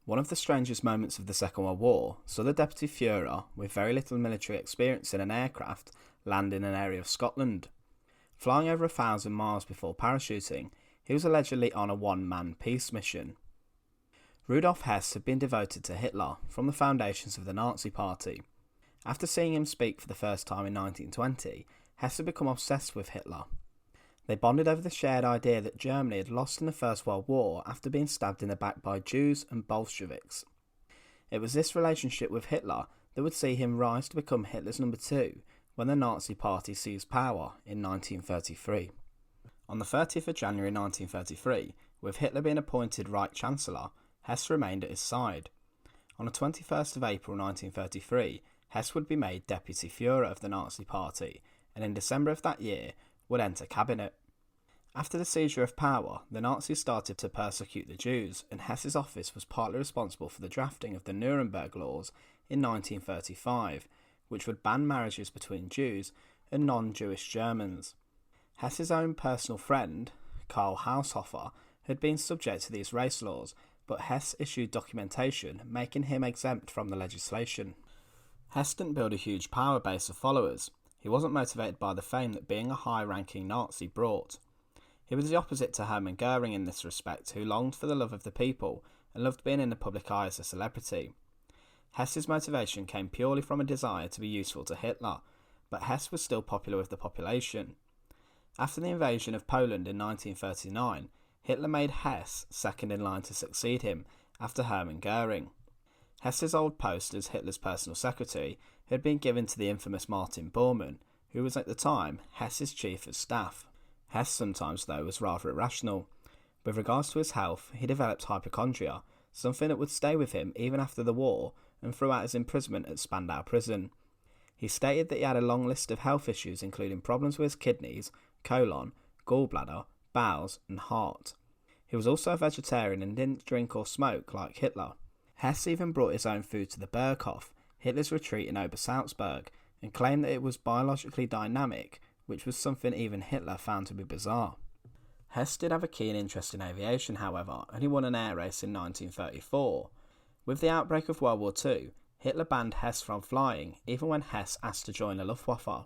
One of the strangest moments of the Second World War saw the Deputy Fuhrer, with very little military experience in an aircraft, land in an area of Scotland. Flying over 1,000 miles before parachuting, he was allegedly on a one-man peace mission. Rudolf Hess had been devoted to Hitler from the foundations of the Nazi Party. After seeing him speak for the first time in 1920, Hess had become obsessed with Hitler. They bonded over the shared idea that Germany had lost in the First World War after being stabbed in the back by Jews and Bolsheviks. It was this relationship with Hitler that would see him rise to become Hitler's number two when the Nazi Party seized power in 1933. On the 30th of January 1933, with Hitler being appointed Reich Chancellor, Hess remained at his side. On the 21st of April 1933, Hess would be made Deputy Fuhrer of the Nazi Party, and in December of that year would enter cabinet. After the seizure of power, the Nazis started to persecute the Jews, and Hess's office was partly responsible for the drafting of the Nuremberg Laws in 1935, which would ban marriages between Jews and non-Jewish Germans. Hess's own personal friend, Karl Haushofer, had been subject to these race laws, but Hess issued documentation making him exempt from the legislation. Hess didn't build a huge power base of followers. He wasn't motivated by the fame that being a high-ranking Nazi brought. He was the opposite to Hermann Goering in this respect, who longed for the love of the people and loved being in the public eye as a celebrity. Hess's motivation came purely from a desire to be useful to Hitler, but Hess was still popular with the population. After the invasion of Poland in 1939, Hitler made Hess second in line to succeed him after Hermann Goering. Hess's old post as Hitler's personal secretary had been given to the infamous Martin Bormann, who was at the time Hess's chief of staff. Hess sometimes, though, was rather irrational. With regards to his health, he developed hypochondria, something that would stay with him even after the war and throughout his imprisonment at Spandau prison. He stated that he had a long list of health issues including problems with his kidneys, colon, gallbladder, bowels and heart. He was also a vegetarian and didn't drink or smoke like Hitler. Hess even brought his own food to the Berghof, Hitler's retreat in Obersalzberg, and claimed that it was biologically dynamic, which was something even Hitler found to be bizarre. Hess did have a keen interest in aviation, however, and he won an air race in 1934. With the outbreak of World War II, Hitler banned Hess from flying, even when Hess asked to join the Luftwaffe.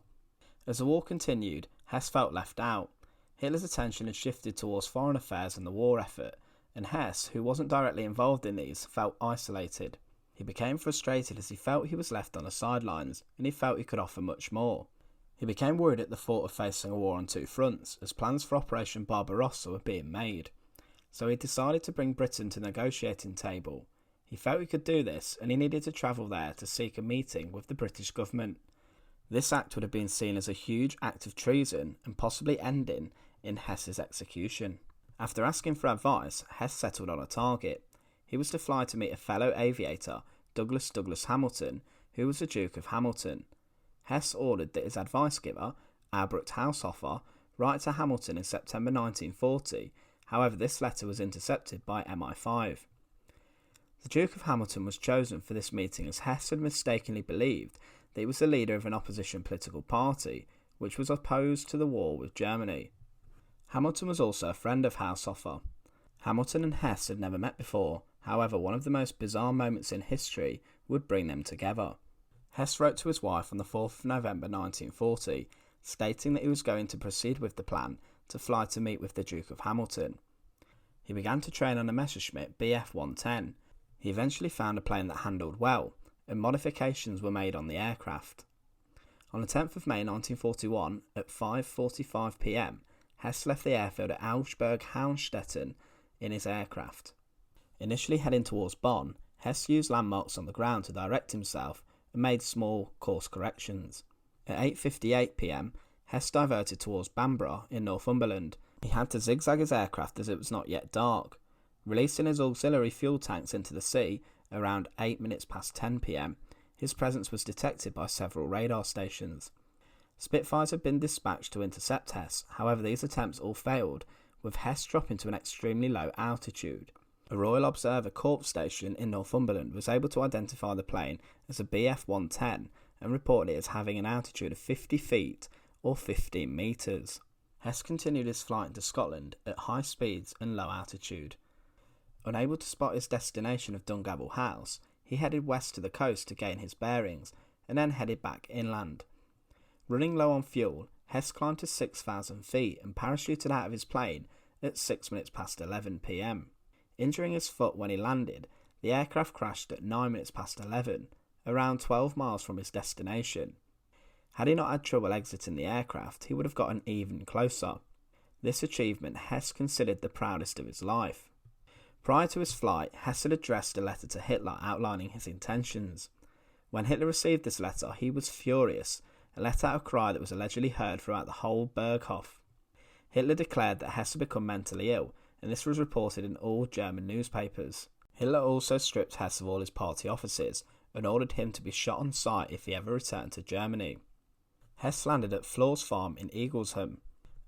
As the war continued, Hess felt left out. Hitler's attention had shifted towards foreign affairs and the war effort, and Hess, who wasn't directly involved in these, felt isolated. He became frustrated as he felt he was left on the sidelines, and he felt he could offer much more. He became worried at the thought of facing a war on two fronts, as plans for Operation Barbarossa were being made. So he decided to bring Britain to the negotiating table. He felt he could do this, and he needed to travel there to seek a meeting with the British government. This act would have been seen as a huge act of treason, and possibly ending in Hess's execution. After asking for advice, Hess settled on a target. He was to fly to meet a fellow aviator, Douglas Hamilton, who was the Duke of Hamilton. Hess ordered that his advice giver, Albrecht Haushofer, write to Hamilton in September 1940, however this letter was intercepted by MI5. The Duke of Hamilton was chosen for this meeting as Hess had mistakenly believed that he was the leader of an opposition political party, which was opposed to the war with Germany. Hamilton was also a friend of Haushofer. Hamilton and Hess had never met before, however one of the most bizarre moments in history would bring them together. Hess wrote to his wife on the 4th of November 1940, stating that he was going to proceed with the plan to fly to meet with the Duke of Hamilton. He began to train on a Messerschmitt Bf-110. He eventually found a plane that handled well, and modifications were made on the aircraft. On the 10th of May 1941, at 5:45 p.m, Hess left the airfield at Augsburg-Haunstetten in his aircraft. Initially heading towards Bonn, Hess used landmarks on the ground to direct himself and made small course corrections. At 8:58 p.m, Hess diverted towards Bamborough in Northumberland. He had to zigzag his aircraft as it was not yet dark. Releasing his auxiliary fuel tanks into the sea around 8 minutes past 10 p.m, his presence was detected by several radar stations. Spitfires had been dispatched to intercept Hess, however these attempts all failed, with Hess dropping to an extremely low altitude. A Royal Observer Corps station in Northumberland was able to identify the plane as a Bf-110 and reported it as having an altitude of 50 feet or 15 metres. Hess continued his flight into Scotland at high speeds and low altitude. Unable to spot his destination of Dungavel House, he headed west to the coast to gain his bearings, and then headed back inland. Running low on fuel, Hess climbed to 6,000 feet and parachuted out of his plane at 6 minutes past 11 p.m. Injuring his foot when he landed, the aircraft crashed at 9 minutes past 11, around 12 miles from his destination. Had he not had trouble exiting the aircraft, he would have gotten even closer. This achievement Hess considered the proudest of his life. Prior to his flight, Hess had addressed a letter to Hitler outlining his intentions. When Hitler received this letter, he was furious and let out a cry that was allegedly heard throughout the whole Berghof. Hitler declared that Hess had become mentally ill, and this was reported in all German newspapers. Hitler also stripped Hess of all his party offices and ordered him to be shot on sight if he ever returned to Germany. Hess landed at Fleur's farm in Eaglesham.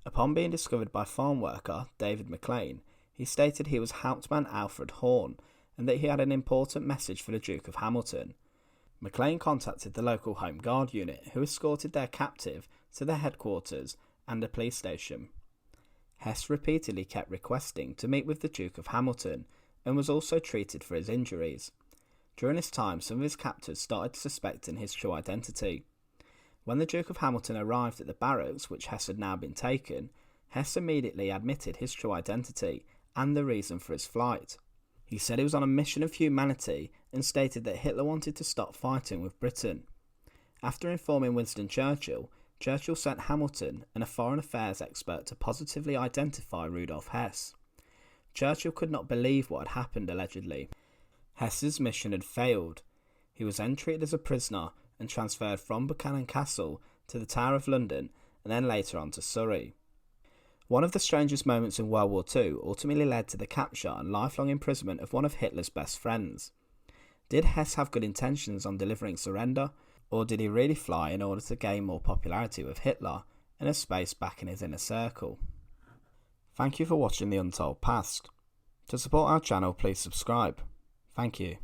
Upon being discovered by farm worker David McLean, he stated he was Hauptmann Alfred Horn and that he had an important message for the Duke of Hamilton. McLean contacted the local Home Guard unit, who escorted their captive to their headquarters and a police station. Hess repeatedly kept requesting to meet with the Duke of Hamilton and was also treated for his injuries. During this time, some of his captors started suspecting his true identity. When the Duke of Hamilton arrived at the barracks, which Hess had now been taken, Hess immediately admitted his true identity and the reason for his flight. He said he was on a mission of humanity and stated that Hitler wanted to stop fighting with Britain. After informing Winston Churchill, Churchill sent Hamilton and a foreign affairs expert to positively identify Rudolf Hess. Churchill could not believe what had happened allegedly. Hess's mission had failed. He was then treated as a prisoner and transferred from Buchanan Castle to the Tower of London and then later on to Surrey. One of the strangest moments in World War II ultimately led to the capture and lifelong imprisonment of one of Hitler's best friends. Did Hess have good intentions on delivering surrender, or did he really fly in order to gain more popularity with Hitler and a space back in his inner circle? Thank you for watching The Untold Past. To support our channel, please subscribe. Thank you.